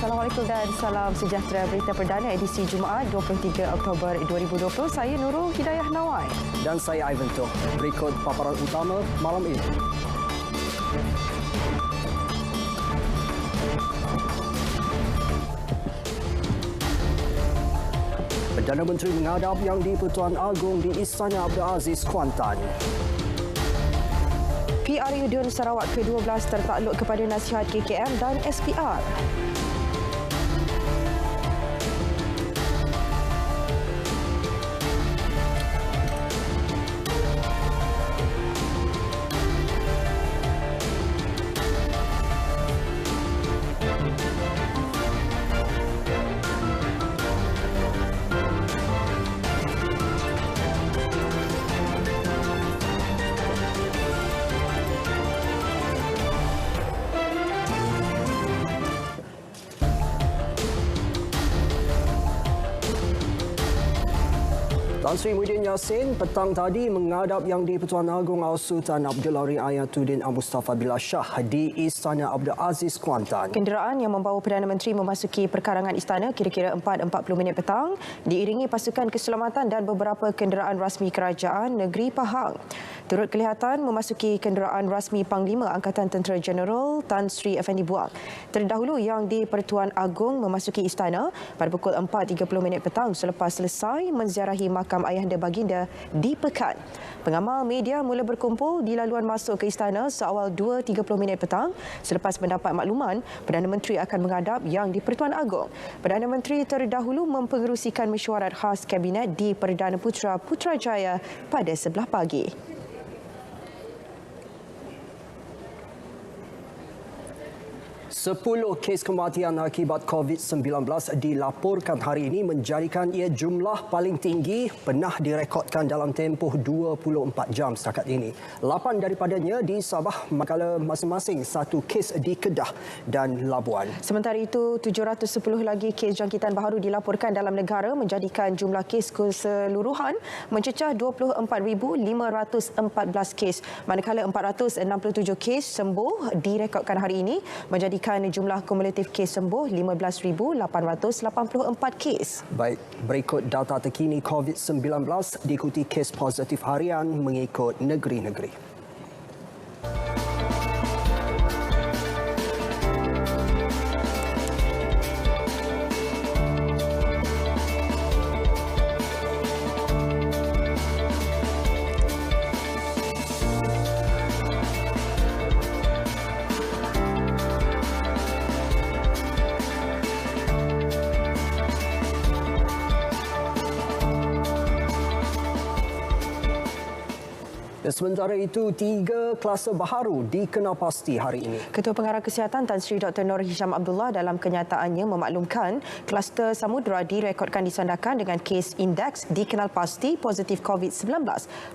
Assalamualaikum dan salam sejahtera. Berita perdana edisi Jumaat 23 Oktober 2020. Saya Nurul Hidayah Nawai. Dan saya Ivan Toh. Berikut paparan utama malam ini. Perdana Menteri menghadap Yang di-Pertuan Agong di Istana Abdul Aziz, Kuantan. PRU Dun Sarawak ke-12 tertakluk kepada nasihat KKM dan SPR. Tan Sri Muhyiddin Yassin petang tadi menghadap Yang di-Pertuan Agong Al-Sultan Abdullah Riayatuddin Al-Mustafa Billah Shah di Istana Abdul Aziz, Kuantan. Kenderaan yang membawa Perdana Menteri memasuki perkarangan istana kira-kira 4.40 petang diiringi pasukan keselamatan dan beberapa kenderaan rasmi kerajaan negeri Pahang. Turut kelihatan memasuki kenderaan rasmi Panglima Angkatan Tentera Jeneral Tan Sri Effendi Buang. Terdahulu Yang di-Pertuan Agong memasuki istana pada pukul 4.30 petang selepas selesai menziarahi makam ayahanda baginda di Pekan. Pengamal media mula berkumpul di laluan masuk ke istana seawal 2.30 petang selepas mendapat makluman Perdana Menteri akan menghadap Yang di-Pertuan Agong. Perdana Menteri terdahulu mempengerusikan mesyuarat khas Kabinet di Perdana Putra Putrajaya pada sebelah pagi. 10 kes kematian akibat COVID-19 dilaporkan hari ini menjadikan ia jumlah paling tinggi pernah direkodkan dalam tempoh 24 jam setakat ini. 8 daripadanya di Sabah, manakala masing-masing 1 kes di Kedah dan Labuan. Sementara itu, 710 lagi kes jangkitan baharu dilaporkan dalam negara menjadikan jumlah kes keseluruhan mencecah 24,514 kes. Manakala 467 kes sembuh direkodkan hari ini menjadikan jumlah kumulatif kes sembuh 15,884 kes. Baik, berikut data terkini COVID-19 diikuti kes positif harian mengikut negeri-negeri. Sementara itu, 3 kluster baharu dikenal pasti hari ini. Ketua Pengarah Kesihatan Tan Sri Dr. Nur Hisham Abdullah dalam kenyataannya memaklumkan kluster Samudra direkodkan disandarkan dengan kes indeks dikenal pasti positif COVID-19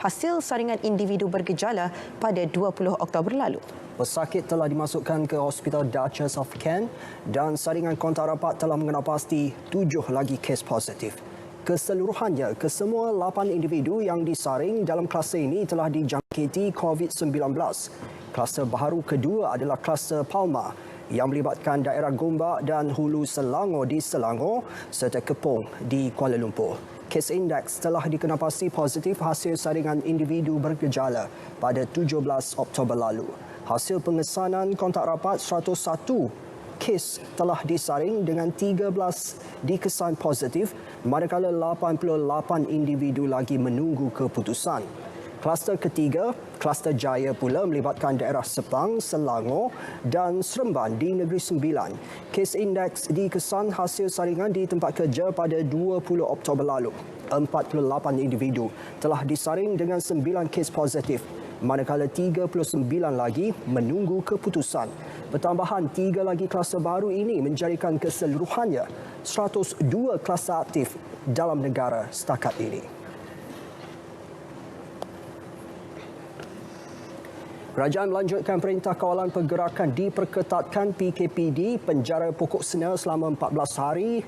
hasil saringan individu bergejala pada 20 Oktober lalu. Pesakit telah dimasukkan ke Hospital Duchess of Kent dan saringan kontak rapat telah mengenal pasti 7 lagi kes positif. Keseluruhannya, kesemua 8 individu yang disaring dalam kluster ini telah dijangkiti COVID-19. Kluster baharu kedua adalah kluster Palma yang melibatkan daerah Gombak dan Hulu Selangor di Selangor serta Kepong di Kuala Lumpur. Kes indeks telah dikenal pasti positif hasil saringan individu bergejala pada 17 Oktober lalu. Hasil pengesanan kontak rapat 101 kes telah disaring dengan 13 dikesan positif, manakala 88 individu lagi menunggu keputusan. Kluster ketiga, kluster Jaya pula melibatkan daerah Sepang, Selangor dan Seremban di Negeri Sembilan. Kes indeks dikesan hasil saringan di tempat kerja pada 20 Oktober lalu. 48 individu telah disaring dengan 9 kes positif, manakala 39 lagi menunggu keputusan. Pertambahan 3 lagi kluster baru ini menjadikan keseluruhannya 102 kluster aktif dalam negara setakat ini. Kerajaan melanjutkan Perintah Kawalan Pergerakan diperketatkan PKPD penjara pokok sena selama 14 hari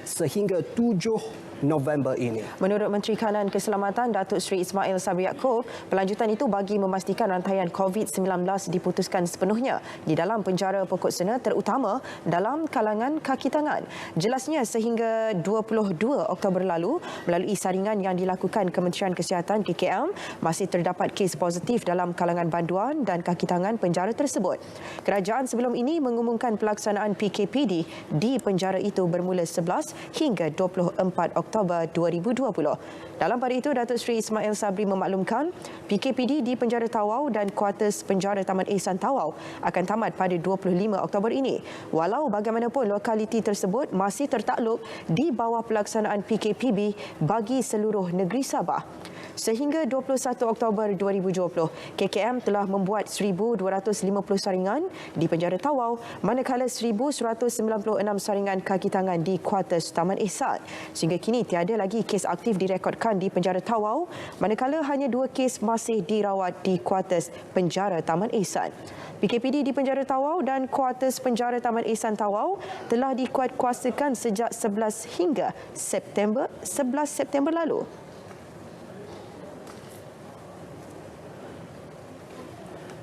sehingga 7 November ini. Menurut Menteri Kanan Keselamatan Datuk Seri Ismail Sabri Yaakob, pelanjutan itu bagi memastikan rantaian COVID-19 diputuskan sepenuhnya di dalam penjara pokok sena, terutama dalam kalangan kaki tangan. Jelasnya sehingga 22 Oktober lalu, melalui saringan yang dilakukan Kementerian Kesihatan KKM, masih terdapat kes positif dalam kalangan banduan dan kaki tangan penjara tersebut. Kerajaan sebelum ini mengumumkan pelaksanaan PKPD di penjara itu bermula 11 hingga 24 Oktober 2020. Dalam pada itu, Datuk Seri Ismail Sabri memaklumkan PKPD di penjara Tawau dan kuartus penjara Taman Ehsan Tawau akan tamat pada 25 Oktober ini. Walau bagaimanapun, lokaliti tersebut masih tertakluk di bawah pelaksanaan PKPB bagi seluruh negeri Sabah. Sehingga 21 Oktober 2020, KKM telah membuat 1,250 saringan di penjara Tawau, manakala 1,196 saringan kaki tangan di kuartus Taman Ehsan. Sehingga kini tiada lagi kes aktif direkodkan di penjara Tawau, manakala hanya 2 kes masih dirawat di kuartus penjara Taman Ehsan. PKPD di penjara Tawau dan kuartus penjara Taman Ehsan Tawau telah dikuatkuasakan sejak 11 September lalu.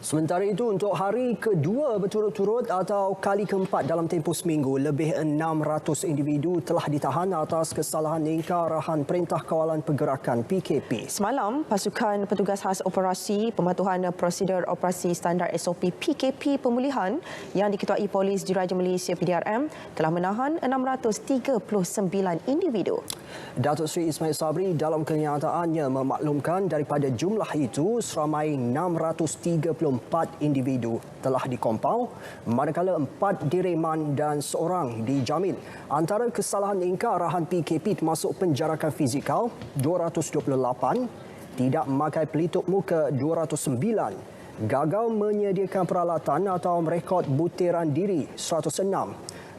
Sementara itu, untuk hari kedua berturut-turut atau kali keempat dalam tempoh seminggu, lebih 600 individu telah ditahan atas kesalahan ingkar arahan Perintah Kawalan Pergerakan PKP. Semalam, pasukan petugas khas operasi pematuhan prosedur operasi standar SOP PKP pemulihan yang diketuai Polis Diraja Malaysia PDRM telah menahan 639 individu. Datuk Seri Ismail Sabri dalam kenyataannya memaklumkan daripada jumlah itu seramai 634 individu telah dikompau, manakala 4 direman dan seorang dijamin. Antara kesalahan ingkar arahan PKP termasuk penjarakan fizikal 228, tidak memakai pelitup muka 209, gagal menyediakan peralatan atau merekod butiran diri 106,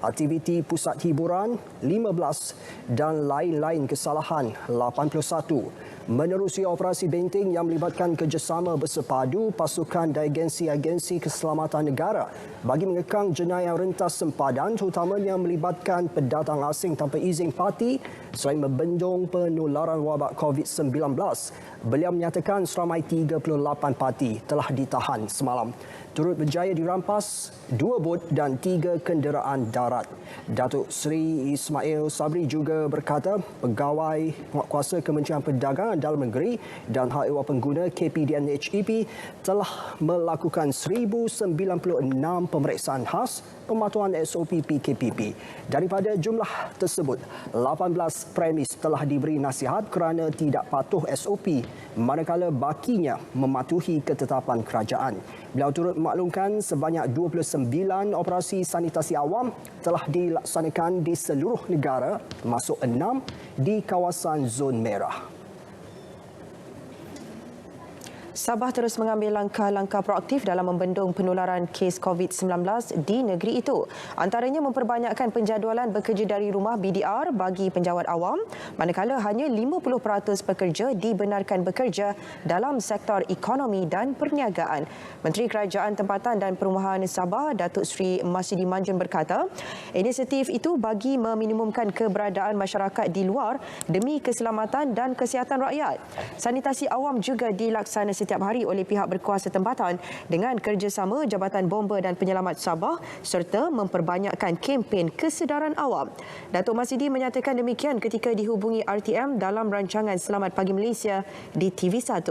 aktiviti pusat hiburan 15 dan lain-lain kesalahan 81. Menerusi operasi benteng yang melibatkan kerjasama bersepadu pasukan dan agensi-agensi keselamatan negara bagi mengekang jenayah rentas sempadan, terutamanya melibatkan pendatang asing tanpa izin parti selain membendung penularan wabak COVID-19. Beliau menyatakan seramai 38 parti telah ditahan semalam. Turut berjaya dirampas 2 bot dan 3 kenderaan darat. Datuk Seri Ismail Sabri juga berkata pegawai penguatkuasa Kementerian Perdagangan Dalam Negeri dan Hak Ehwal Pengguna KPDN HEP telah melakukan 1,096 pemeriksaan khas pematuhan SOP PKPP. Daripada jumlah tersebut, 18 premis telah diberi nasihat kerana tidak patuh SOP, manakala bakinya mematuhi ketetapan kerajaan. Beliau turut memaklumkan sebanyak 29 operasi sanitasi awam telah dilaksanakan di seluruh negara, termasuk 6 di kawasan zon merah. Sabah terus mengambil langkah-langkah proaktif dalam membendung penularan kes COVID-19 di negeri itu. Antaranya memperbanyakkan penjadualan bekerja dari rumah BDR bagi penjawat awam, manakala hanya 50% pekerja dibenarkan bekerja dalam sektor ekonomi dan perniagaan. Menteri Kerajaan Tempatan dan Perumahan Sabah, Datuk Seri Masidi Manjun berkata, inisiatif itu bagi meminimumkan keberadaan masyarakat di luar demi keselamatan dan kesihatan rakyat. Sanitasi awam juga dilaksanakan setiap hari oleh pihak berkuasa tempatan dengan kerjasama Jabatan Bomba dan Penyelamat Sabah serta memperbanyakkan kempen kesedaran awam. Datuk Masidi menyatakan demikian ketika dihubungi RTM dalam rancangan Selamat Pagi Malaysia di TV1.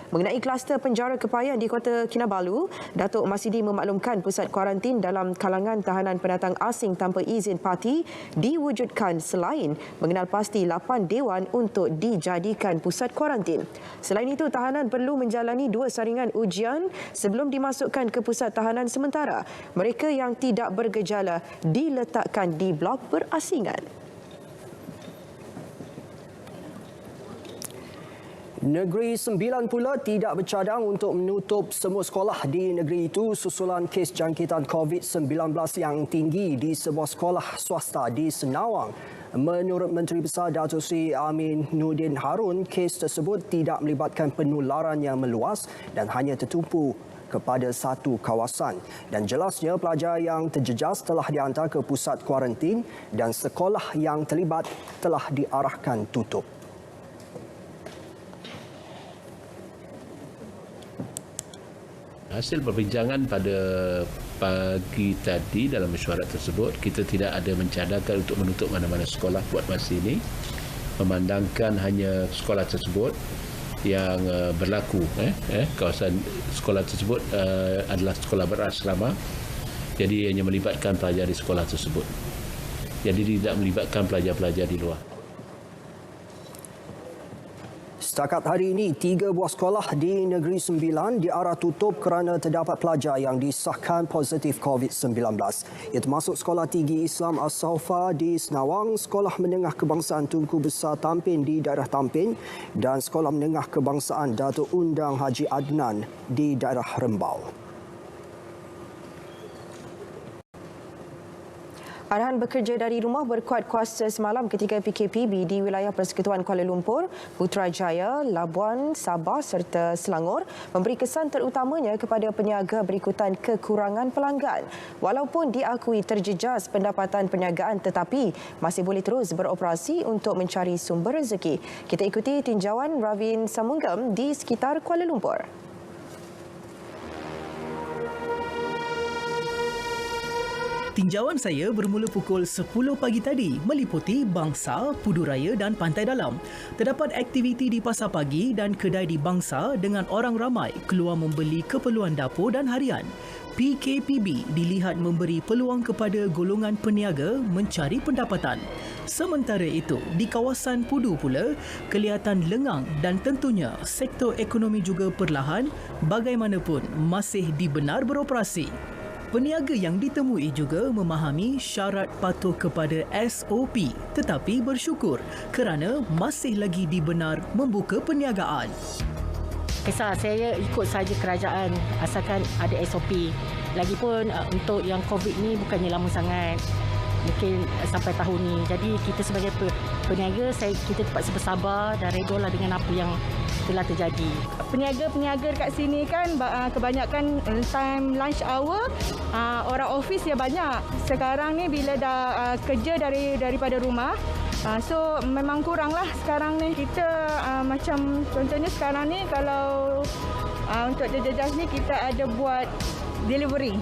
Mengenai kluster penjara kepayan di Kota Kinabalu, Datuk Masidi memaklumkan pusat kuarantin dalam kalangan tahanan pendatang asing tanpa izin parti diwujudkan selain mengenal pasti 8 dewan untuk dijadikan pusat kuarantin. Selain itu, tahanan perlu menjalani 2 saringan ujian sebelum dimasukkan ke pusat tahanan sementara. Mereka yang tidak bergejala diletakkan di blok berasingan. Negeri Sembilan pula tidak bercadang untuk menutup semua sekolah di negeri itu susulan kes jangkitan COVID-19 yang tinggi di sebuah sekolah swasta di Senawang. Menurut Menteri Besar Datuk Seri Amin Nordin Harun, kes tersebut tidak melibatkan penularan yang meluas dan hanya tertumpu kepada satu kawasan dan jelasnya pelajar yang terjejas telah dihantar ke pusat kuarantin dan sekolah yang terlibat telah diarahkan tutup. Hasil perbincangan pada pagi tadi dalam mesyuarat tersebut, kita tidak ada mencadangkan untuk menutup mana-mana sekolah buat masa ini, memandangkan hanya sekolah tersebut yang berlaku. Kawasan sekolah tersebut adalah sekolah berasrama, jadi hanya melibatkan pelajar di sekolah tersebut. Jadi tidak melibatkan pelajar-pelajar di luar. Setakat hari ini, 3 buah sekolah di Negeri Sembilan diarah tutup kerana terdapat pelajar yang disahkan positif COVID-19. Ia termasuk Sekolah Tinggi Islam As-Saufa di Senawang, Sekolah Menengah Kebangsaan Tunku Besar Tampin di daerah Tampin dan Sekolah Menengah Kebangsaan Datuk Undang Haji Adnan di daerah Rembau. Arahan bekerja dari rumah berkuat kuasa semalam ketika PKPB di wilayah Persekutuan Kuala Lumpur, Putrajaya, Labuan, Sabah serta Selangor memberi kesan terutamanya kepada peniaga berikutan kekurangan pelanggan. Walaupun diakui terjejas pendapatan perniagaan tetapi masih boleh terus beroperasi untuk mencari sumber rezeki. Kita ikuti tinjauan Ravin Samunggam di sekitar Kuala Lumpur. Tinjauan saya bermula pukul 10 pagi tadi meliputi Bangsa, Puduraya dan Pantai Dalam. Terdapat aktiviti di pasar pagi dan kedai di Bangsa dengan orang ramai keluar membeli keperluan dapur dan harian. PKPB dilihat memberi peluang kepada golongan peniaga mencari pendapatan. Sementara itu, di kawasan Pudu pula, kelihatan lengang dan tentunya sektor ekonomi juga perlahan bagaimanapun masih dibenar beroperasi. Peniaga yang ditemui juga memahami syarat patuh kepada SOP tetapi bersyukur kerana masih lagi dibenar membuka perniagaan. Kisah saya ikut saja kerajaan asalkan ada SOP. Lagipun untuk yang COVID ni bukannya lama sangat. Mungkin sampai tahun ni. Jadi kita sebagai peniaga, kita terpaksa bersabar dan redolah dengan apa yang telah terjadi. Peniaga-peniaga dekat sini kan kebanyakan time lunch hour, orang office ya banyak. Sekarang ni bila dah kerja daripada rumah, so memang kurang lah sekarang ni. Kita macam contohnya sekarang ni kalau untuk terjejas ni kita ada buat delivery.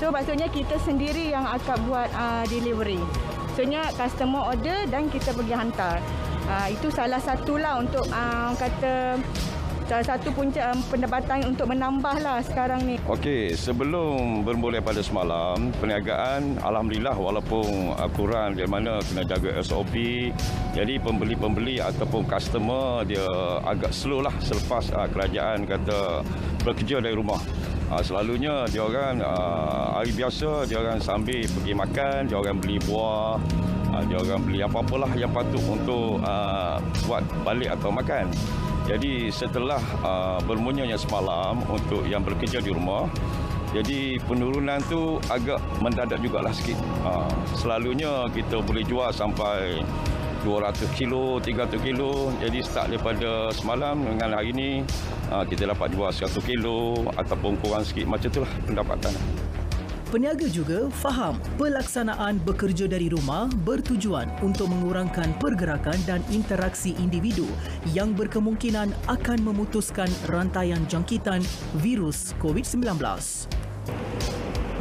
So maksudnya kita sendiri yang akan buat delivery. Maksudnya customer order dan kita pergi hantar. Itu salah satulah untuk kata salah satu punca pendapatan untuk menambahlah sekarang ni. Okey, sebelum bermula pada semalam, perniagaan alhamdulillah walaupun kurang di mana kena jaga SOP. Jadi pembeli-pembeli ataupun customer dia agak slow lah selepas kerajaan kata bekerja dari rumah. Selalunya dia orang hari biasa dia orang sambil pergi makan, dia orang beli buah, dia orang beli apa-apalah yang patut untuk buat balik atau makan. Jadi setelah bermunyanya semalam untuk yang bekerja di rumah, jadi penurunan tu agak mendadak jugalah sikit. Selalunya kita boleh jual sampai 200 kilo, 300 kilo. Jadi start daripada semalam dengan hari ini kita dapat jual 100 kilo ataupun kurang sikit. Macam itulah pendapatan. Peniaga juga faham pelaksanaan bekerja dari rumah bertujuan untuk mengurangkan pergerakan dan interaksi individu yang berkemungkinan akan memutuskan rantaian jangkitan virus COVID-19.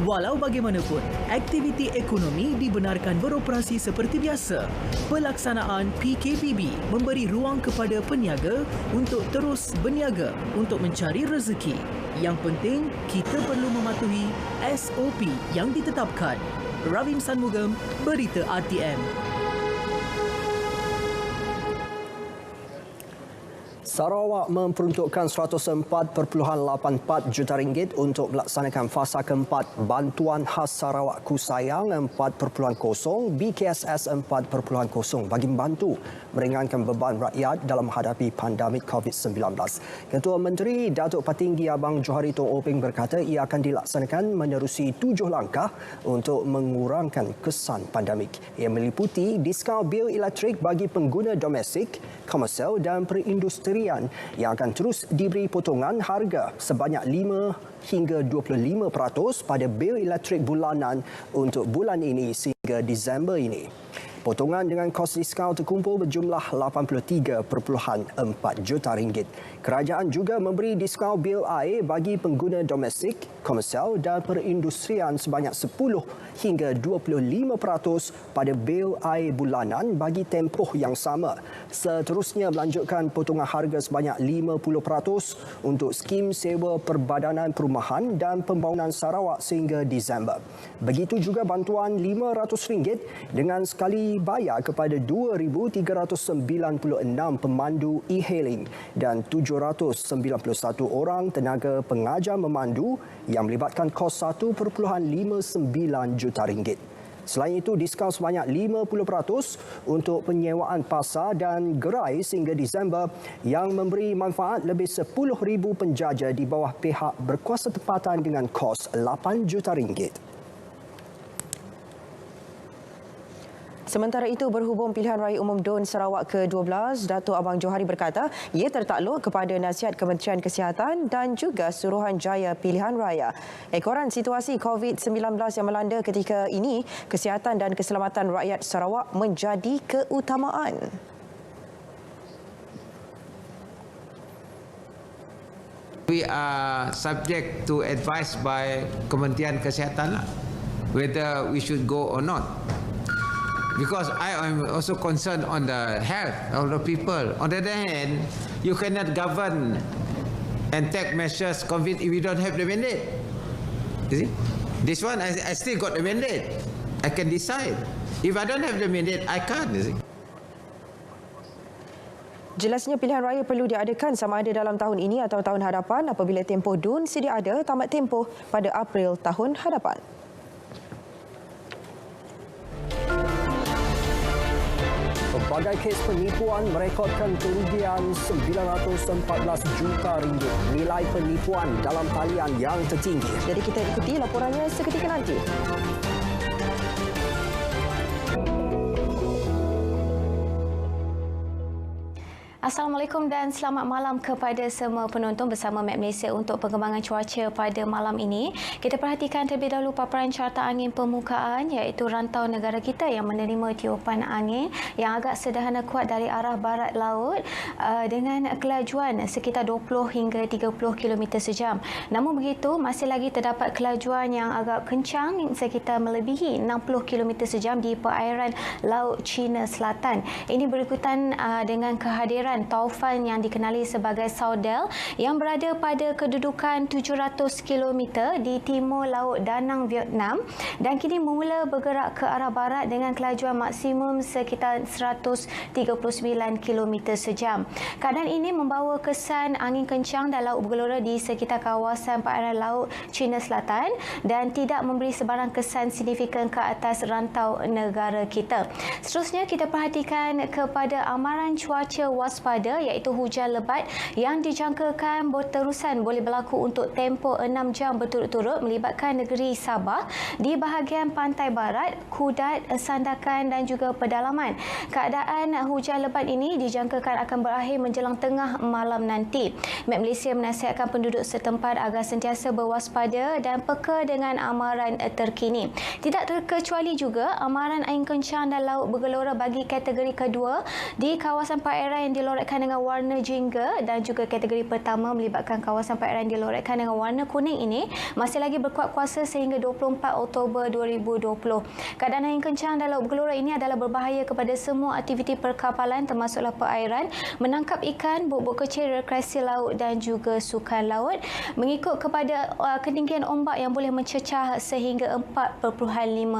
Walau bagaimanapun, aktiviti ekonomi dibenarkan beroperasi seperti biasa. Pelaksanaan PKPB memberi ruang kepada peniaga untuk terus berniaga untuk mencari rezeki. Yang penting, kita perlu mematuhi SOP yang ditetapkan. Ravin Sanmugam, Berita RTM. Sarawak memperuntukkan RM104.84 juta untuk melaksanakan fasa keempat Bantuan Khas Sarawak Kusayang 4.0 BKSS 4.0 bagi membantu meringankan beban rakyat dalam menghadapi pandemik COVID-19. Ketua Menteri Datuk Patinggi Abang Johari Tong Openg berkata ia akan dilaksanakan menerusi 7 langkah untuk mengurangkan kesan pandemik. Ia meliputi diskaun bil elektrik bagi pengguna domestik, komersial dan perindustrian harian yang akan terus diberi potongan harga sebanyak 5 hingga 25% pada bil elektrik bulanan untuk bulan ini sehingga Disember ini. Potongan dengan kos diskaun terkumpul berjumlah RM83.4 juta. Kerajaan juga memberi diskaun bil air bagi pengguna domestik, komersial dan perindustrian sebanyak 10 hingga 25% pada bil air bulanan bagi tempoh yang sama. Seterusnya melanjutkan potongan harga sebanyak 50% untuk skim sewa Perbadanan Perumahan dan Pembangunan Sarawak sehingga Disember. Begitu juga bantuan RM500 dengan sekali bayar kepada 2,396 pemandu e-hailing dan 791 orang tenaga pengajar memandu yang melibatkan kos RM1.59 juta. Selain itu, diskaun sebanyak 50% untuk penyewaan pasar dan gerai sehingga Disember yang memberi manfaat lebih 10,000 penjaja di bawah pihak berkuasa tempatan dengan kos RM8 juta. Sementara itu, berhubung pilihan raya umum DUN Sarawak ke-12, Datuk Abang Johari berkata ia tertakluk kepada nasihat Kementerian Kesihatan dan juga Suruhanjaya Pilihan Raya. Ekoran situasi COVID-19 yang melanda ketika ini, kesihatan dan keselamatan rakyat Sarawak menjadi keutamaan. We are subject to advice by Kementerian Kesihatan whether we should go or not. Because I am also concerned on the health of the people. On the other hand, you cannot govern and take measures COVID if you don't have the mandate. You see? This one, I still got the mandate. I can decide. If I don't have the mandate, I can't. You see? Jelasnya pilihan raya perlu diadakan sama ada dalam tahun ini atau tahun hadapan apabila tempoh DUN sedia ada tamat tempoh pada April tahun hadapan. Pelbagai kes penipuan merekodkan kerugian RM914 juta. Nilai penipuan dalam talian yang tertinggi. Jadi kita ikuti laporannya seketika nanti. Assalamualaikum dan selamat malam kepada semua penonton bersama Map Malaysia untuk perkembangan cuaca pada malam ini. Kita perhatikan terlebih dahulu paparan carta angin permukaan iaitu rantau negara kita yang menerima tiupan angin yang agak sederhana kuat dari arah barat laut dengan kelajuan sekitar 20 hingga 30 km sejam. Namun begitu, masih lagi terdapat kelajuan yang agak kencang sekitar melebihi 60 km sejam di perairan Laut Cina Selatan. Ini berikutan dengan kehadiran taufan yang dikenali sebagai Saudel yang berada pada kedudukan 700 km di timur Laut Danang, Vietnam dan kini mula bergerak ke arah barat dengan kelajuan maksimum sekitar 139 km sejam. Keadaan ini membawa kesan angin kencang dan laut bergelora di sekitar kawasan perairan Laut Cina Selatan dan tidak memberi sebarang kesan signifikan ke atas rantau negara kita. Seterusnya kita perhatikan kepada amaran cuaca waspada iaitu hujan lebat yang dijangkakan berterusan boleh berlaku untuk tempoh 6 jam berturut-turut melibatkan negeri Sabah di bahagian pantai barat, Kudat, Sandakan dan juga pedalaman. Keadaan hujan lebat ini dijangkakan akan berakhir menjelang tengah malam nanti. Map Malaysia menasihatkan penduduk setempat agar sentiasa berwaspada dan peka dengan amaran terkini. Tidak terkecuali juga amaran angin kencang dan laut bergelora bagi kategori kedua di kawasan perairan yang dilorotkan dengan warna jingga dan juga kategori pertama melibatkan kawasan perairan dilorotkan dengan warna kuning ini masih lagi berkuat kuasa sehingga 24 Oktober 2020. Keadaan angin kencang dan laut bergelora ini adalah berbahaya kepada semua aktiviti perkapalan termasuklah perairan, menangkap ikan, buk-buk kecil, rekreasi laut dan juga sukan laut mengikut kepada ketinggian ombak yang boleh mencecah sehingga 4.5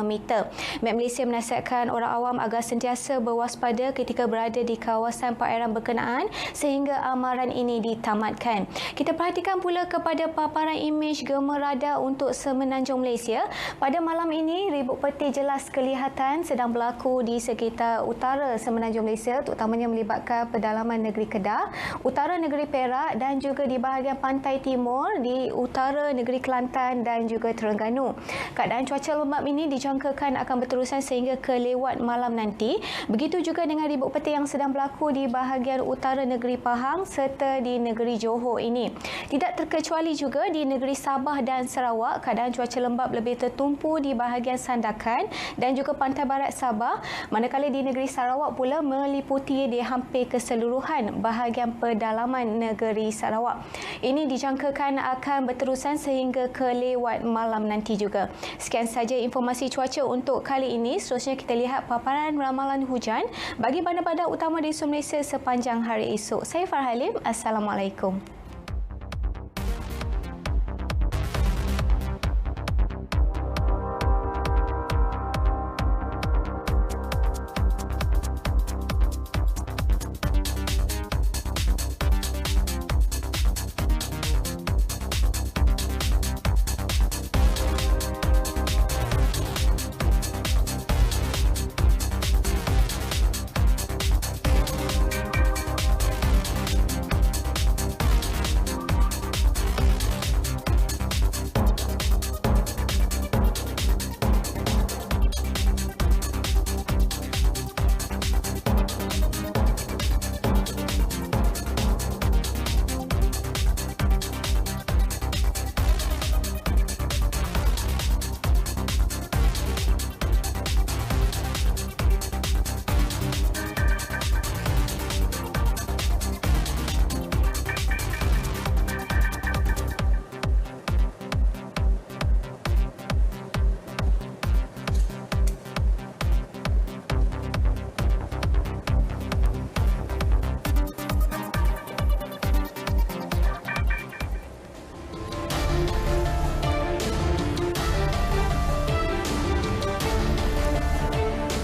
meter. Map Malaysia menasihatkan orang awam agar sentiasa berwaspada ketika berada di kawasan perairan berkenaan sehingga amaran ini ditamatkan. Kita perhatikan pula kepada paparan imej gema radar untuk semenanjung Malaysia. Pada malam ini, ribut peti jelas kelihatan sedang berlaku di sekitar utara semenanjung Malaysia, terutamanya melibatkan pedalaman negeri Kedah, utara negeri Perak dan juga di bahagian pantai timur di utara negeri Kelantan dan juga Terengganu. Keadaan cuaca lembap ini dijangkakan akan berterusan sehingga ke lewat malam nanti. Begitu juga dengan ribut peti yang sedang berlaku di bahagian bahagian utara negeri Pahang serta di negeri Johor ini. Tidak terkecuali juga di negeri Sabah dan Sarawak, keadaan cuaca lembap lebih tertumpu di bahagian Sandakan dan juga pantai barat Sabah, manakala di negeri Sarawak pula meliputi di hampir keseluruhan bahagian pedalaman negeri Sarawak. Ini dijangkakan akan berterusan sehingga ke lewat malam nanti juga. Sekian saja informasi cuaca untuk kali ini. Seterusnya kita lihat paparan ramalan hujan bagi bandar-bandar utama di seluruh Malaysia sepanjang hari esok. Saya Farah Halim. Assalamualaikum.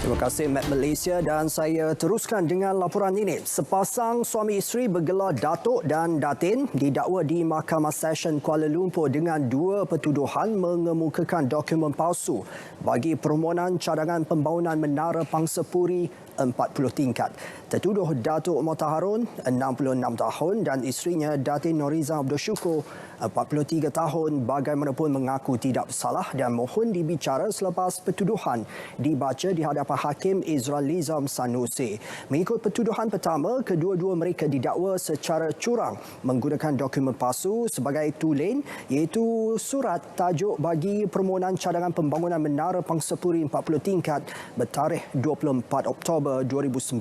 Terima kasih Map Malaysia dan saya teruskan dengan laporan ini. Sepasang suami isteri bergelar Datuk dan Datin didakwa di Mahkamah Session Kuala Lumpur dengan dua pertuduhan mengemukakan dokumen palsu bagi permohonan cadangan pembangunan Menara Pangsapuri 40 tingkat. Tertuduh Datuk Motaharun, 66 tahun dan isterinya Datin Noriza Abdul Syukur, 43 tahun bagaimanapun mengaku tidak bersalah dan mohon dibicara selepas pertuduhan dibaca di hadapan Hakim Izral Lizam Sanusi. Mengikut pertuduhan pertama, kedua-dua mereka didakwa secara curang menggunakan dokumen palsu sebagai tulen iaitu surat tajuk bagi permohonan cadangan pembangunan Menara Pangsapuri 40 tingkat bertarikh 24 Oktober 2019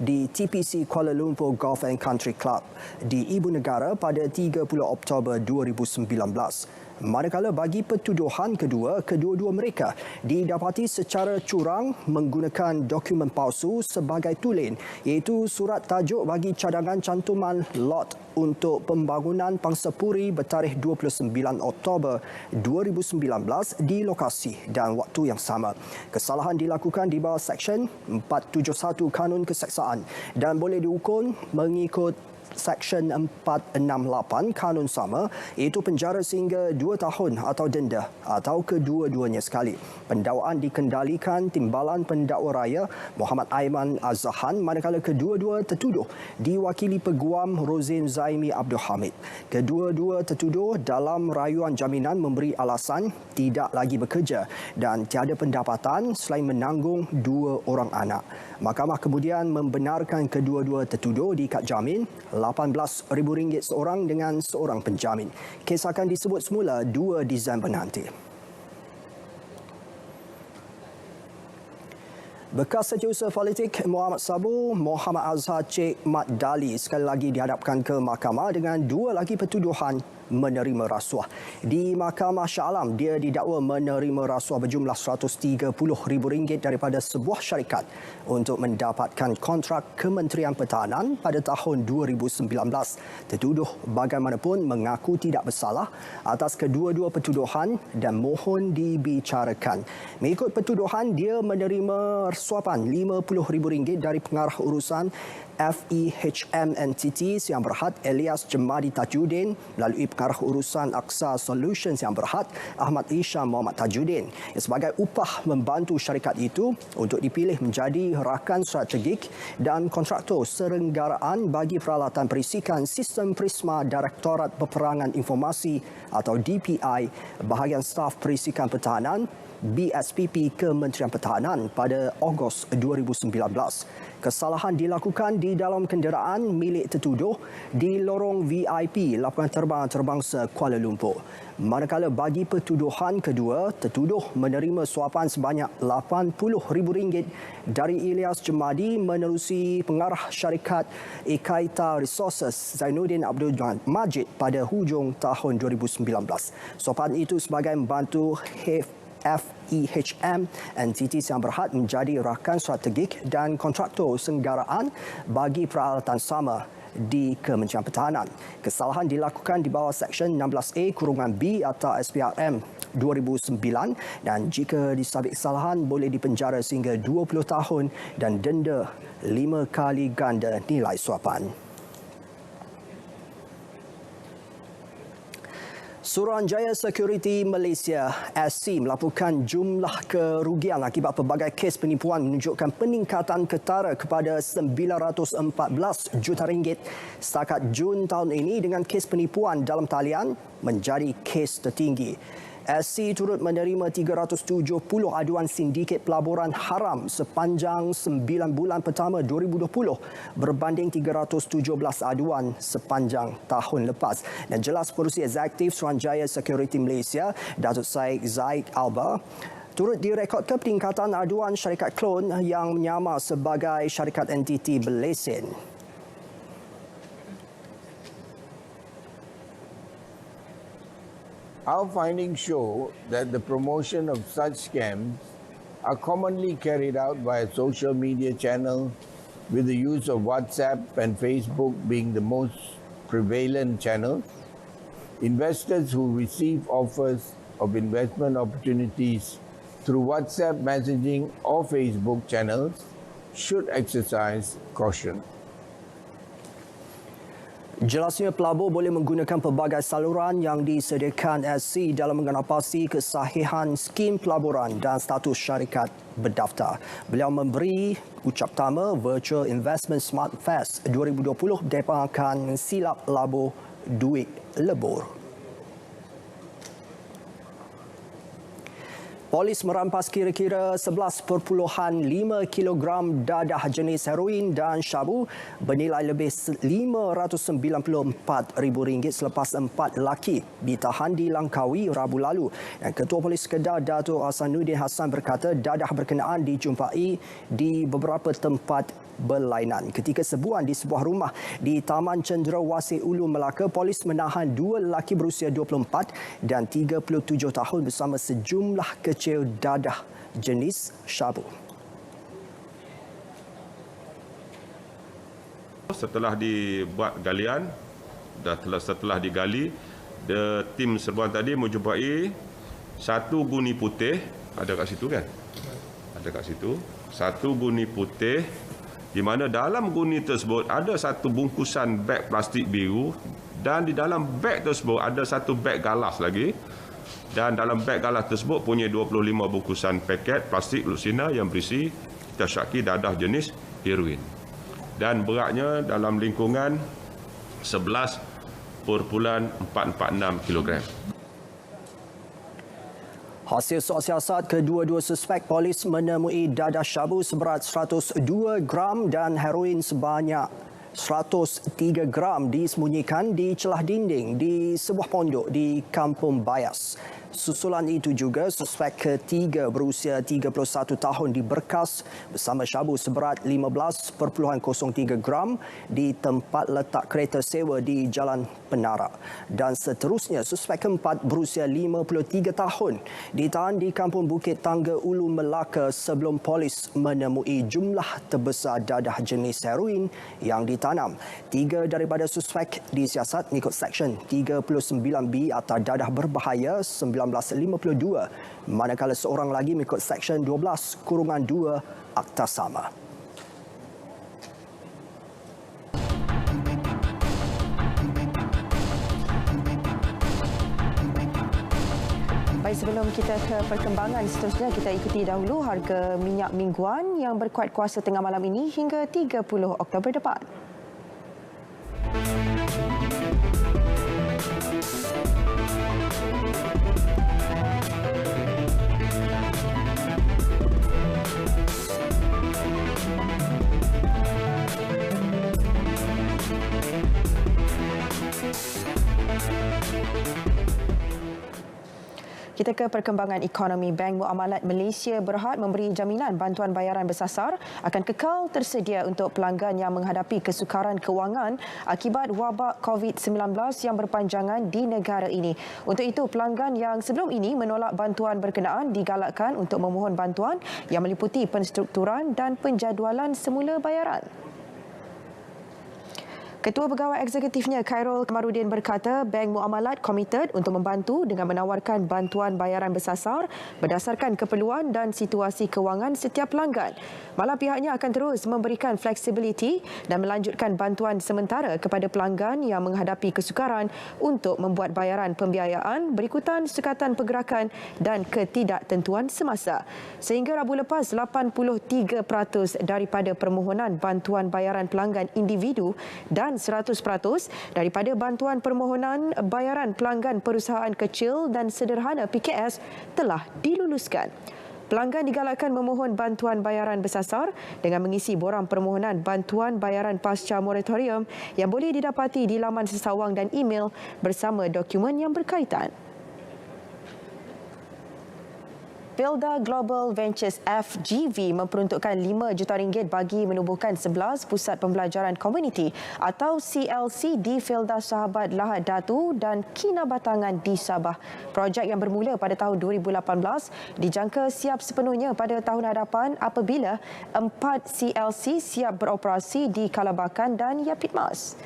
di TPC Kuala Lumpur Golf and Country Club di Ibu Negara pada 30 Oktober 2019. Manakala bagi pertuduhan kedua, kedua-dua mereka didapati secara curang menggunakan dokumen palsu sebagai tulen iaitu surat tajuk bagi cadangan cantuman lot untuk pembangunan Pangsapuri bertarikh 29 Oktober 2019 di lokasi dan waktu yang sama. Kesalahan dilakukan di bawah Seksyen 471 Kanun Keseksaan dan boleh dihukum mengikut Seksyen 468 Kanun sama iaitu penjara sehingga 2 tahun atau denda atau kedua-duanya sekali. Pendakwaan dikendalikan Timbalan Pendakwa Raya Muhammad Aiman Azzahan manakala kedua-dua tertuduh diwakili Peguam Rozin Zaimi Abdul Hamid. Kedua-dua tertuduh dalam rayuan jaminan memberi alasan tidak lagi bekerja dan tiada pendapatan selain menanggung 2 orang anak. Mahkamah kemudian membenarkan kedua-dua tertuduh diikat jamin RM18,000 seorang dengan seorang penjamin. Kes akan disebut semula 2 Disember nanti. Bekas Setiausaha Politik Muhammad Sabu, Muhammad Azhar Cik Mat Dali sekali lagi dihadapkan ke mahkamah dengan 2 lagi pertuduhan menerima rasuah. Di Mahkamah Shah Alam, dia didakwa menerima rasuah berjumlah RM130,000 daripada sebuah syarikat untuk mendapatkan kontrak Kementerian Pertahanan pada tahun 2019. Tertuduh bagaimanapun mengaku tidak bersalah atas kedua-dua pertuduhan dan mohon dibicarakan. Mengikut pertuduhan, dia menerima suapan RM50,000 dari pengarah urusan FEHM Entity Yang Berhad Elias Jemadi Tajuddin melalui pengarah urusan Aqsa Solutions Yang Berhad Ahmad Isham Muhammad Tajuddin sebagai upah membantu syarikat itu untuk dipilih menjadi rakan strategik dan kontraktor serenggaraan bagi peralatan perisikan Sistem Prisma Direktorat Peperangan Informasi atau DPI bahagian staf perisikan pertahanan BSPP Kementerian Pertahanan pada Ogos 2019. kesalahan dilakukan di dalam kenderaan milik tertuduh di lorong VIP lapangan terbang antarabangsa Kuala Lumpur. Manakala bagi pertuduhan kedua, tertuduh menerima suapan sebanyak RM80,000 dari Ilyas Jemadi menerusi pengarah syarikat Ekaita Resources Zainuddin Abdul Majid pada hujung tahun 2019. Suapan itu sebagai membantu FEHM entiti yang berhad menjadi rakan strategik dan kontraktor senggaraan bagi peralatan sama di Kementerian Pertahanan. Kesalahan dilakukan di bawah Seksyen 16A-B atau SPRM 2009 dan jika disabit kesalahan boleh dipenjara sehingga 20 tahun dan denda 5 kali ganda nilai suapan. Suruhanjaya Security Malaysia SC melaporkan jumlah kerugian akibat pelbagai kes penipuan menunjukkan peningkatan ketara kepada RM914 juta setakat Jun tahun ini dengan kes penipuan dalam talian menjadi kes tertinggi. SC turut menerima 370 aduan sindiket pelaburan haram sepanjang 9 bulan pertama 2020 berbanding 317 aduan sepanjang tahun lepas. Dan jelas Pengerusi Eksekutif Suruhanjaya Security Malaysia, Datuk Syed Zaid Alba, turut direkodkan peningkatan aduan syarikat klon yang menyamar sebagai syarikat entiti berlesen. Our findings show that the promotion of such scams are commonly carried out by a social media channel, with the use of WhatsApp and Facebook being the most prevalent channels. Investors who receive offers of investment opportunities through WhatsApp messaging or Facebook channels should exercise caution. Jelasnya pelabur boleh menggunakan pelbagai saluran yang disediakan SC dalam mengenapasi kesahihan skim pelaburan dan status syarikat berdaftar. Beliau memberi ucap tama Virtual Investment Smart Fest 2020 akan silap labur duit lebur. Polis merampas kira-kira 11.5 kilogram dadah jenis heroin dan syabu bernilai lebih RM594,000 selepas 4 lelaki ditahan di Langkawi Rabu lalu. Dan Ketua Polis Kedah Datuk Ahsanuddin Hassan berkata dadah berkenaan dijumpai di beberapa tempat berlainan. Ketika sebuan di sebuah rumah di Taman Cenderawasih Ulu Melaka, polis menahan 2 lelaki berusia 24 dan 37 tahun bersama sejumlah kecil dadah jenis syabu. Setelah dibuat galian, setelah digali, tim serbuan tadi menjumpai satu guni putih, ada kat situ kan? Ada kat situ. Satu guni putih di mana dalam guni tersebut ada satu bungkusan beg plastik biru dan di dalam beg tersebut ada satu beg galas lagi, dan dalam beg galas tersebut punya 25 bungkusan paket plastik lusina yang berisi kita syaki dadah jenis heroin dan beratnya dalam lingkungan 11.446 kilogram. Hasil soal siasat, kedua-dua suspek polis menemui dadah syabu seberat 102 gram dan heroin sebanyak 103 gram disembunyikan di celah dinding di sebuah pondok di Kampung Bayas. Susulan itu juga suspek ketiga berusia 31 tahun diberkas bersama syabu seberat 15.03 gram di tempat letak kereta sewa di Jalan Penara. Dan seterusnya suspek keempat berusia 53 tahun ditahan di Kampung Bukit Tangga Ulu Melaka sebelum polis menemui jumlah terbesar dadah jenis heroin yang ditanam. 3 daripada suspek disiasat mengikut Seksyen 39B atau dadah berbahaya 1952, manakala seorang lagi mengikut Seksyen 12(2) Akta Sama. Baik, sebelum kita ke perkembangan seterusnya, kita ikuti dahulu harga minyak mingguan yang berkuat kuasa tengah malam ini hingga 30 Oktober depan. Kita ke perkembangan ekonomi. Bank Muamalat Malaysia berhad memberi jaminan bantuan bayaran bersasar akan kekal tersedia untuk pelanggan yang menghadapi kesukaran kewangan akibat wabak COVID-19 yang berpanjangan di negara ini. Untuk itu, pelanggan yang sebelum ini menolak bantuan berkenaan digalakkan untuk memohon bantuan yang meliputi penstrukturan dan penjadualan semula bayaran. Ketua Pegawai Eksekutifnya Khairul Kamarudin berkata Bank Muamalat komited untuk membantu dengan menawarkan bantuan bayaran bersasar berdasarkan keperluan dan situasi kewangan setiap pelanggan. Malah pihaknya akan terus memberikan fleksibiliti dan melanjutkan bantuan sementara kepada pelanggan yang menghadapi kesukaran untuk membuat bayaran pembiayaan berikutan sukatan pergerakan dan ketidaktentuan semasa. Sehingga Rabu lepas, 83% daripada permohonan bantuan bayaran pelanggan individu dan 100% daripada bantuan permohonan bayaran pelanggan perusahaan kecil dan sederhana PKS telah diluluskan. Pelanggan digalakkan memohon bantuan bayaran bersasar dengan mengisi borang permohonan bantuan bayaran pasca moratorium yang boleh didapati di laman sesawang dan email bersama dokumen yang berkaitan. Felda Global Ventures FGV memperuntukkan RM5 juta bagi menubuhkan 11 pusat pembelajaran komuniti atau CLC di Felda Sahabat Lahad Datu dan Kinabatangan di Sabah. Projek yang bermula pada tahun 2018 dijangka siap sepenuhnya pada tahun hadapan apabila 4 CLC siap beroperasi di Kalabakan dan Yapit Mas.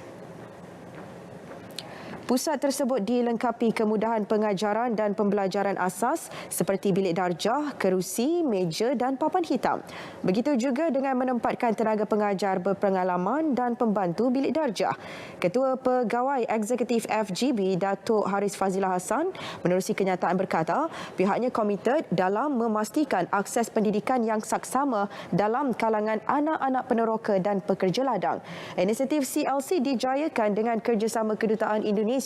Pusat tersebut dilengkapi kemudahan pengajaran dan pembelajaran asas seperti bilik darjah, kerusi, meja dan papan hitam. Begitu juga dengan menempatkan tenaga pengajar berpengalaman dan pembantu bilik darjah. Ketua Pegawai Eksekutif FGB, Datuk Haris Fazilah Hassan, menerusi kenyataan berkata, pihaknya komited dalam memastikan akses pendidikan yang saksama dalam kalangan anak-anak peneroka dan pekerja ladang. Inisiatif CLC dijayakan dengan kerjasama Kedutaan Indonesia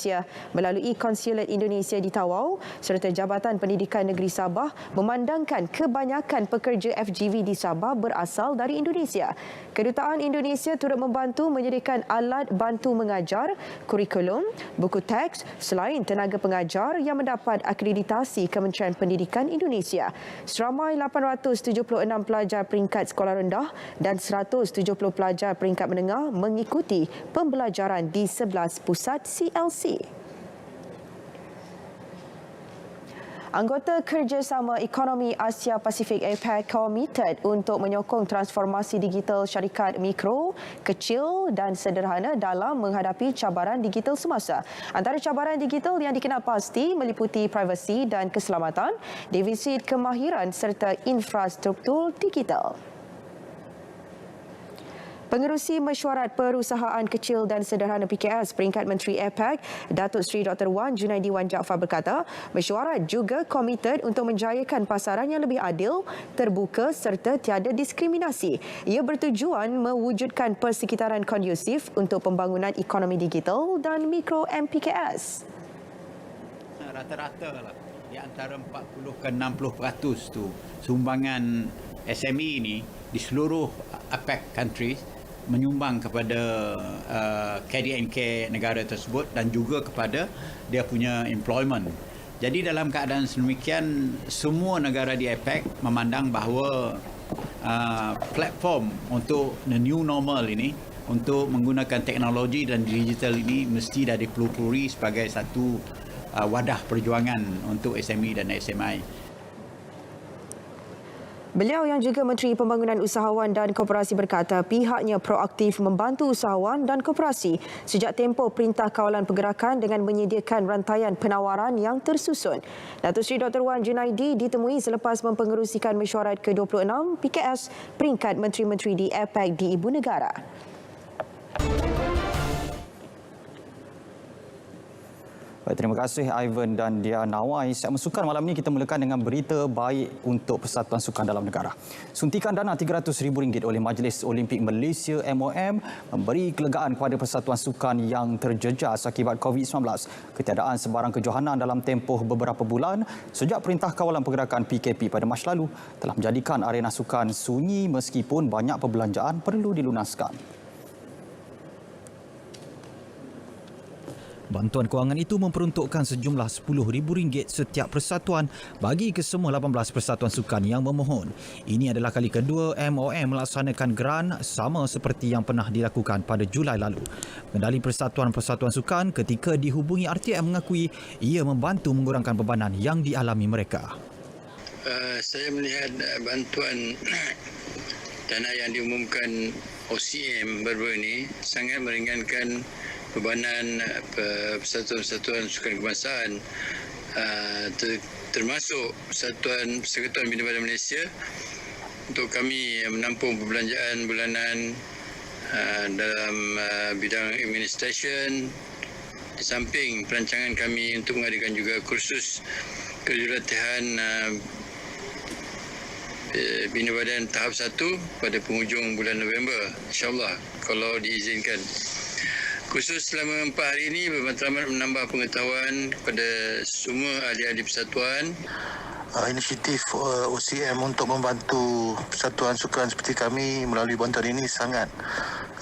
melalui Konsulat Indonesia di Tawau serta Jabatan Pendidikan Negeri Sabah memandangkan kebanyakan pekerja FGV di Sabah berasal dari Indonesia. Kedutaan Indonesia turut membantu menyediakan alat bantu mengajar, kurikulum, buku teks selain tenaga pengajar yang mendapat akreditasi Kementerian Pendidikan Indonesia. Seramai 876 pelajar peringkat sekolah rendah dan 170 pelajar peringkat menengah mengikuti pembelajaran di 11 pusat CLC. Anggota Kerjasama Ekonomi Asia Pasifik APEC komited untuk menyokong transformasi digital syarikat mikro, kecil dan sederhana dalam menghadapi cabaran digital semasa. Antara cabaran digital yang dikenal pasti meliputi privasi dan keselamatan, defisit kemahiran serta infrastruktur digital. Pengerusi Mesyuarat Perusahaan Kecil dan Sederhana PKS peringkat Menteri APEC, Datuk Seri Dr. Wan Junaidi Wan Jaafar berkata, mesyuarat juga komited untuk menjayakan pasaran yang lebih adil, terbuka serta tiada diskriminasi. Ia bertujuan mewujudkan persekitaran kondusif untuk pembangunan ekonomi digital dan mikro MPKS. Rata-rata lah, di antara 40 ke 60% tu sumbangan SME ini di seluruh APEC countries menyumbang kepada KDNK negara tersebut dan juga kepada dia punya employment. Jadi dalam keadaan sedemikian, semua negara di APEC memandang bahawa platform untuk the new normal ini, untuk menggunakan teknologi dan digital ini mesti dah dipelopori sebagai satu wadah perjuangan untuk SME dan SMI. Beliau yang juga Menteri Pembangunan Usahawan dan Koperasi berkata pihaknya proaktif membantu usahawan dan koperasi sejak tempoh Perintah Kawalan Pergerakan dengan menyediakan rantaian penawaran yang tersusun. Datuk Seri Dr. Wan Junaidi ditemui selepas mempengerusikan mesyuarat ke-26 PKS peringkat Menteri-Menteri di APEC di Ibu Negara. Baik, terima kasih Ivan dan Dia Nawai. Segmen sukan malam ini kita mulakan dengan berita baik untuk Persatuan Sukan dalam negara. Suntikan dana RM300,000 oleh Majlis Olimpik Malaysia MOM memberi kelegaan kepada Persatuan Sukan yang terjejas akibat COVID-19. Ketiadaan sebarang kejohanan dalam tempoh beberapa bulan sejak Perintah Kawalan Pergerakan PKP pada Mac lalu telah menjadikan arena sukan sunyi meskipun banyak perbelanjaan perlu dilunaskan. Bantuan kewangan itu memperuntukkan sejumlah RM10,000 setiap persatuan bagi kesemua 18 persatuan sukan yang memohon. Ini adalah kali kedua MOM melaksanakan geran sama seperti yang pernah dilakukan pada Julai lalu. Pengendali persatuan-persatuan sukan ketika dihubungi RTM mengakui ia membantu mengurangkan bebanan yang dialami mereka. Saya melihat bantuan dana yang diumumkan OCM baru ini sangat meringankan bebanan persatuan-persatuan sukan kebangsaan, termasuk Persekutuan Bina Badan Malaysia, untuk kami menampung perbelanjaan bulanan dalam bidang administration, di samping perancangan kami untuk mengadakan juga kursus kejurulatihan Bina Badan tahap 1 pada penghujung bulan November, insyaAllah, kalau diizinkan. Khusus selama 4 hari ini bermatlamat menambah pengetahuan kepada semua ahli-ahli persatuan. Inisiatif OCM untuk membantu persatuan sukan seperti kami melalui bantuan ini sangat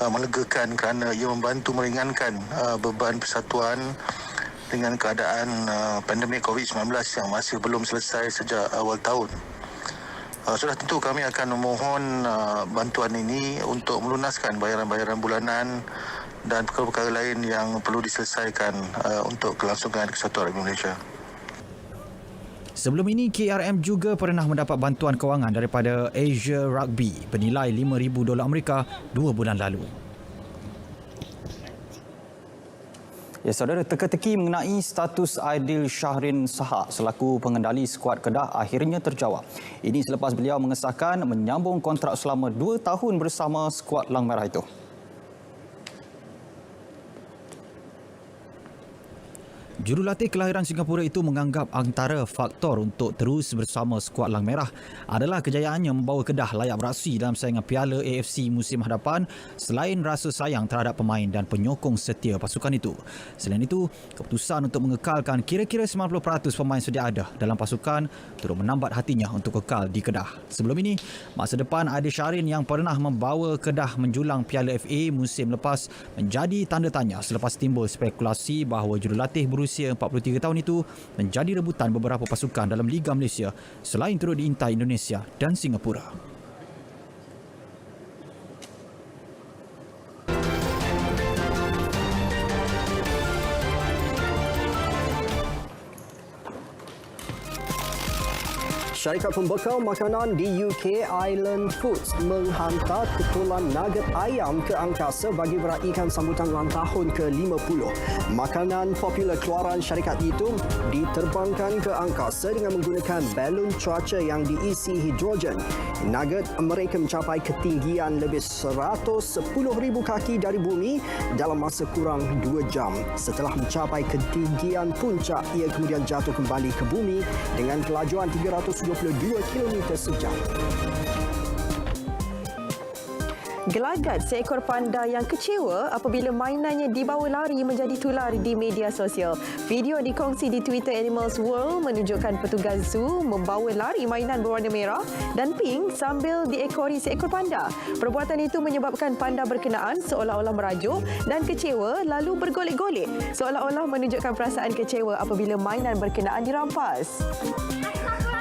melegakan kerana ia membantu meringankan beban persatuan dengan keadaan pandemik COVID-19 yang masih belum selesai sejak awal tahun. Sudah tentu kami akan memohon bantuan ini untuk melunaskan bayaran-bayaran bulanan dan perkara-perkara lain yang perlu diselesaikan untuk kelangsungan Kesatuan Republik Malaysia. Sebelum ini, KRM juga pernah mendapat bantuan kewangan daripada Asia Rugby bernilai $5,000 Amerika 2 bulan lalu. Ya, saudara, teka-teki mengenai status Aidil Syahrin Shahak selaku pengendali skuad Kedah akhirnya terjawab. Ini selepas beliau mengesahkan menyambung kontrak selama 2 tahun bersama skuad Lang Merah itu. Jurulatih kelahiran Singapura itu menganggap antara faktor untuk terus bersama skuad Lang Merah adalah kejayaannya membawa Kedah layak beraksi dalam saingan Piala AFC musim hadapan selain rasa sayang terhadap pemain dan penyokong setia pasukan itu. Selain itu, keputusan untuk mengekalkan kira-kira 90% pemain sedia ada dalam pasukan turut menambat hatinya untuk kekal di Kedah. Sebelum ini, masa depan Aidil Syahrin yang pernah membawa Kedah menjulang Piala FA musim lepas menjadi tanda tanya selepas timbul spekulasi bahawa jurulatih berusia 43 tahun itu menjadi rebutan beberapa pasukan dalam Liga Malaysia selain turut diintai Indonesia dan Singapura. Syarikat pembekal makanan di UK, Island Foods, menghantar ketulan nugget ayam ke angkasa bagi meraihkan sambutan ulang tahun ke-50. Makanan popular keluaran syarikat itu diterbangkan ke angkasa dengan menggunakan balon cuaca yang diisi hidrogen. Nugget mereka mencapai ketinggian lebih 110,000 kaki dari bumi dalam masa kurang 2 jam. Setelah mencapai ketinggian puncak, ia kemudian jatuh kembali ke bumi dengan kelajuan 322 km sejam. Gelagat seekor panda yang kecewa apabila mainannya dibawa lari menjadi tular di media sosial. Video dikongsi di Twitter Animals World menunjukkan petugas zoo membawa lari mainan berwarna merah dan pink sambil diekori seekor panda. Perbuatan itu menyebabkan panda berkenaan seolah-olah merajuk dan kecewa lalu bergolek-golek seolah-olah menunjukkan perasaan kecewa apabila mainan berkenaan dirampas.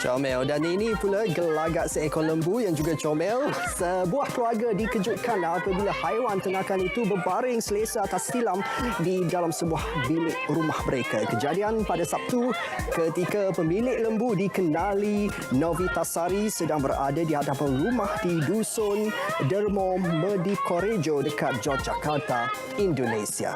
Comel. Dan ini pula gelagat seekor lembu yang juga comel. Sebuah keluarga dikejutkan apabila haiwan ternakan itu berbaring selesa atas tilam di dalam sebuah bilik rumah mereka. Kejadian pada Sabtu ketika pemilik lembu dikenali Novitasari sedang berada di hadapan rumah di Dusun Dermo Medikorejo dekat Yogyakarta, Indonesia.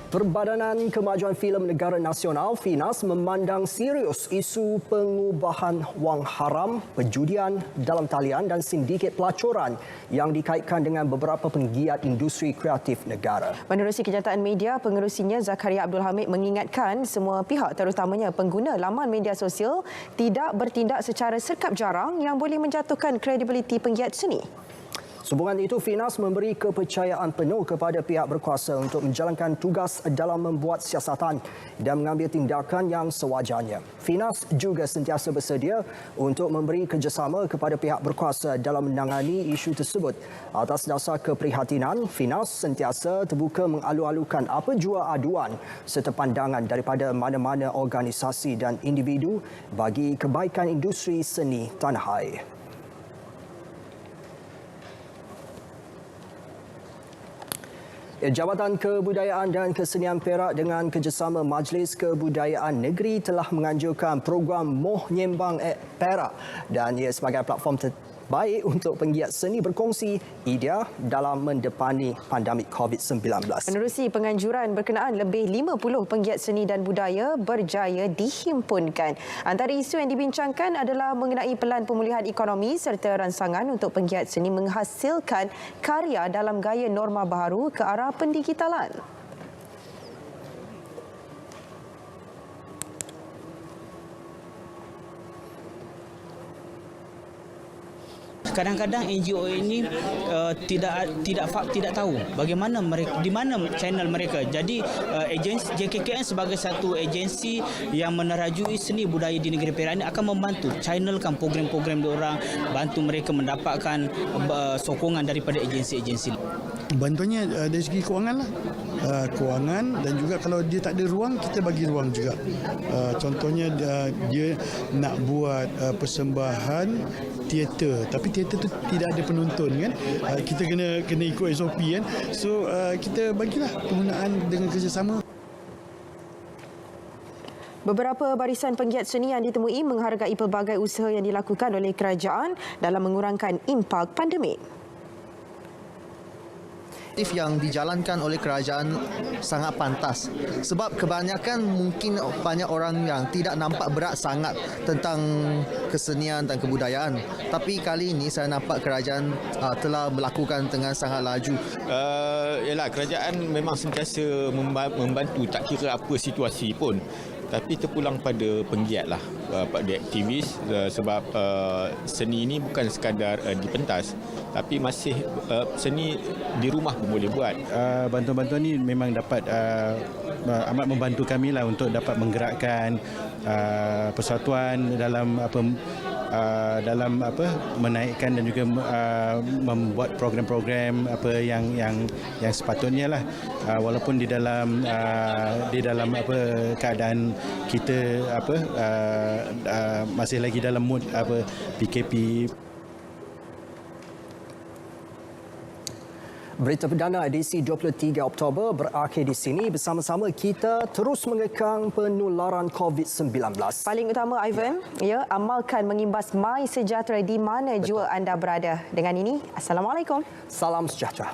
Perbadanan Kemajuan Filem Negara Nasional (FINAS) memandang serius isu pengubahan wang haram, perjudian dalam talian dan sindiket pelacuran yang dikaitkan dengan beberapa penggiat industri kreatif negara. Menerusi kenyataan media, pengerusinya Zakaria Abdul Hamid mengingatkan semua pihak terutamanya pengguna laman media sosial tidak bertindak secara serkap jarang yang boleh menjatuhkan kredibiliti penggiat seni. Sambungan itu, Finas memberi kepercayaan penuh kepada pihak berkuasa untuk menjalankan tugas dalam membuat siasatan dan mengambil tindakan yang sewajarnya. Finas juga sentiasa bersedia untuk memberi kerjasama kepada pihak berkuasa dalam menangani isu tersebut. Atas dasar keprihatinan, Finas sentiasa terbuka mengalu-alukan apa jua aduan serta pandangan daripada mana-mana organisasi dan individu bagi kebaikan industri seni tanah air. Jabatan Kebudayaan dan Kesenian Perak dengan kerjasama Majlis Kebudayaan Negeri telah menganjurkan program Moh Nyembang Perak dan ia sebagai platform terbaik untuk penggiat seni berkongsi idea dalam mendepani pandemik COVID-19. Menerusi penganjuran berkenaan, lebih 50 penggiat seni dan budaya berjaya dihimpunkan. Antara isu yang dibincangkan adalah mengenai pelan pemulihan ekonomi serta rangsangan untuk penggiat seni menghasilkan karya dalam gaya norma baharu ke arah pendigitalan. Kadang-kadang NGO ini tidak tahu bagaimana mereka, di mana channel mereka. Jadi agensi JKKN sebagai satu agensi yang menerajui seni budaya di negeri Perak ini akan membantu channelkan program-program diorang, bantu mereka mendapatkan sokongan daripada agensi-agensi. Bantuannya dari segi kewangan lah. Kewangan dan juga kalau dia tak ada ruang, kita bagi ruang juga. Contohnya dia nak buat persembahan teater, tapi teater tu tidak ada penonton kan. Kita kena ikut SOP kan. So kita bagilah penggunaan dengan kerjasama. Beberapa barisan penggiat seni yang ditemui menghargai pelbagai usaha yang dilakukan oleh kerajaan dalam mengurangkan impak pandemik. Yang dijalankan oleh kerajaan sangat pantas sebab kebanyakan mungkin banyak orang yang tidak nampak berat sangat tentang kesenian dan kebudayaan, tapi kali ini saya nampak kerajaan telah melakukan dengan sangat laju. Yalah, kerajaan memang sentiasa membantu tak kira apa situasi pun, tapi terpulang pada penggiat lah, pada aktivis, sebab seni ini bukan sekadar dipentas, tapi masih seni di rumah pun boleh buat. Bantuan-bantuan ini memang dapat amat membantu kami lah untuk dapat menggerakkan persatuan dalam menaikkan dan juga membuat program-program yang sepatutnya lah, walaupun di dalam keadaan kita masih lagi dalam mood PKP. Berita perdana edisi 23 Oktober berakhir di sini. Bersama-sama kita terus mengekang penularan COVID-19. Paling utama, Ivan, amalkan mengimbas My Sejahtera di mana jua anda berada. Dengan ini, Assalamualaikum. Salam sejahtera.